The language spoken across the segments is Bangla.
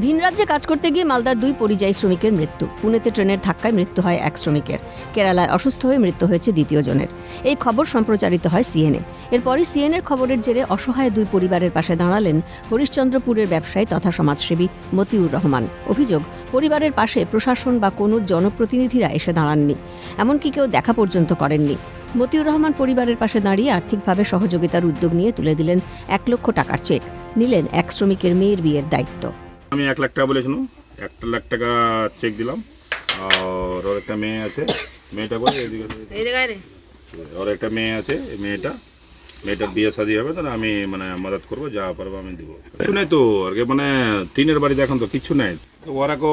ভিন রাজ্যে কাজ করতে গিয়ে মালদার 2 পরিযায়ী শ্রমিকের মৃত্যু। পুনেতে ট্রেনের ধাক্কায় মৃত্যু হয় এক শ্রমিকের। কেরালায় অসুস্থ হয়ে মৃত্যু হয়েছে দ্বিতীয় জনের। এই খবর সম্প্রচারিত হয় সিএনএ। এরপরই সিএনএর খবরের জেরে অসহায় 2 পরিবারের পাশে দাঁড়ালেন হরিশ্চন্দ্রপুরের ব্যবসায়ী তথা সমাজসেবী মতিউর রহমান। অভিযোগ, পরিবারের পাশে প্রশাসন বা কোনো জনপ্রতিনিধিরা এসে দাঁড়াননি, এমনকি কেউ দেখা পর্যন্ত করেননি। মতিউর রহমান পরিবারের পাশে দাঁড়িয়ে আর্থিকভাবে সহযোগিতার উদ্যোগ নিয়ে তুলে দিলেন 1 লক্ষ টাকার চেক, নিলেন এক শ্রমিকের মেয়ের বিয়ের দায়িত্ব। আমি 1 লাখ টাকা বলেছিলাম, 1 লাখ টাকা চেক দিলাম। আর ওর একটা মেয়ে আছে, মেয়েটা বলে ওর একটা মেয়ে আছে, মেয়েটার বিয়ে শাদী হবে, তাহলে আমি মদত করবো, যা পারবো আমি দিব। কিছু নেই তো আর কি, টিনের বাড়ি দেখুন তো কিছু নেই। ওরা কো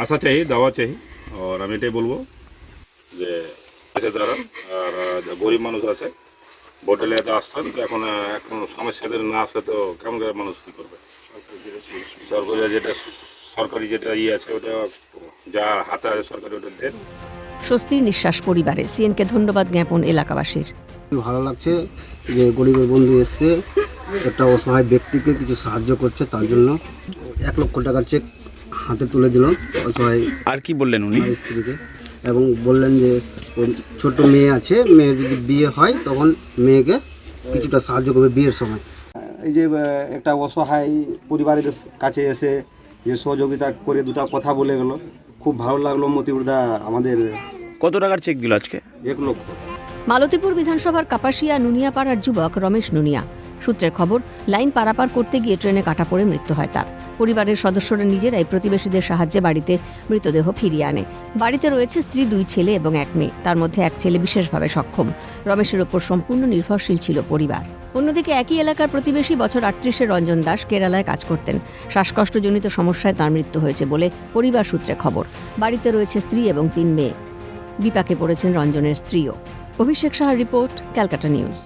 আশা চাই, দাওয়া চাই। আর আমি এটাই বলবো যে দাঁড়ান, আর গরিব মানুষ আছে, হোটেলে এত আসছেন, তো এখন সমস্যাদের না আসলে তো কেমন করে মানুষ কী করবে? সরকারি যেটা আছে ওটা যা হাতে আছে সরকারি ওটা দেন। স্বস্তির নিঃশ্বাস পরিবারে। সিএনকে ধন্যবাদ জ্ঞাপন এলাকাবাসীর। ভালো লাগছে যে গরিবের বন্ধু এসছে, একটা অসহায় ব্যক্তিকে কিছু সাহায্য করছে, তার জন্য 1 লক্ষ টাকার চেক হাতে তুলে দিল অসহায়। আর কি বললেন উনি? স্ত্রীকে, এবং বললেন যে ছোট মেয়ে আছে, মেয়ের যদি বিয়ে হয় তখন মেয়েকে কিছুটা সাহায্য করবে বিয়ের সময়। এই যে একটা অসহায় পরিবারের কাছে এসে যে সহযোগিতা করে 2টা কথা বলে গেল, খুব ভালো লাগলো। মতিউরদা আমাদের কত টাকার চেক দিল আজকে? 1 লক্ষ। মালতীপুর বিধানসভার কাপাসিয়া নুনিয়াপাড়ার যুবক রমেশ নুনিয়া। সূত্রের খবর, লাইন পারাপার করতে গিয়ে ট্রেনে কাটা পড়ে মৃত্যু হয় তার। পরিবারের সদস্যরা নিজেরাই প্রতিবেশীদের সাহায্যে বাড়িতে মৃতদেহ ফিরিয়ে আনে। বাড়িতে রয়েছে স্ত্রী, 2 ছেলে এবং 1 মেয়ে। তার মধ্যে 1 ছেলে বিশেষভাবে সক্ষম। রমেশের ওপর সম্পূর্ণ নির্ভরশীল ছিল পরিবার। অন্যদিকে একই এলাকার প্রতিবেশী বছর 38-এর রঞ্জন দাস কেরালায় কাজ করতেন। শ্বাসকষ্টজনিত সমস্যায় তার মৃত্যু হয়েছে বলে পরিবার সূত্রে খবর। বাড়িতে রয়েছে স্ত্রী এবং 3 মেয়ে। বিপাকে পড়েছেন রঞ্জনের স্ত্রীও। অভিষেক সাহার রিপোর্ট, ক্যালকাটা নিউজ।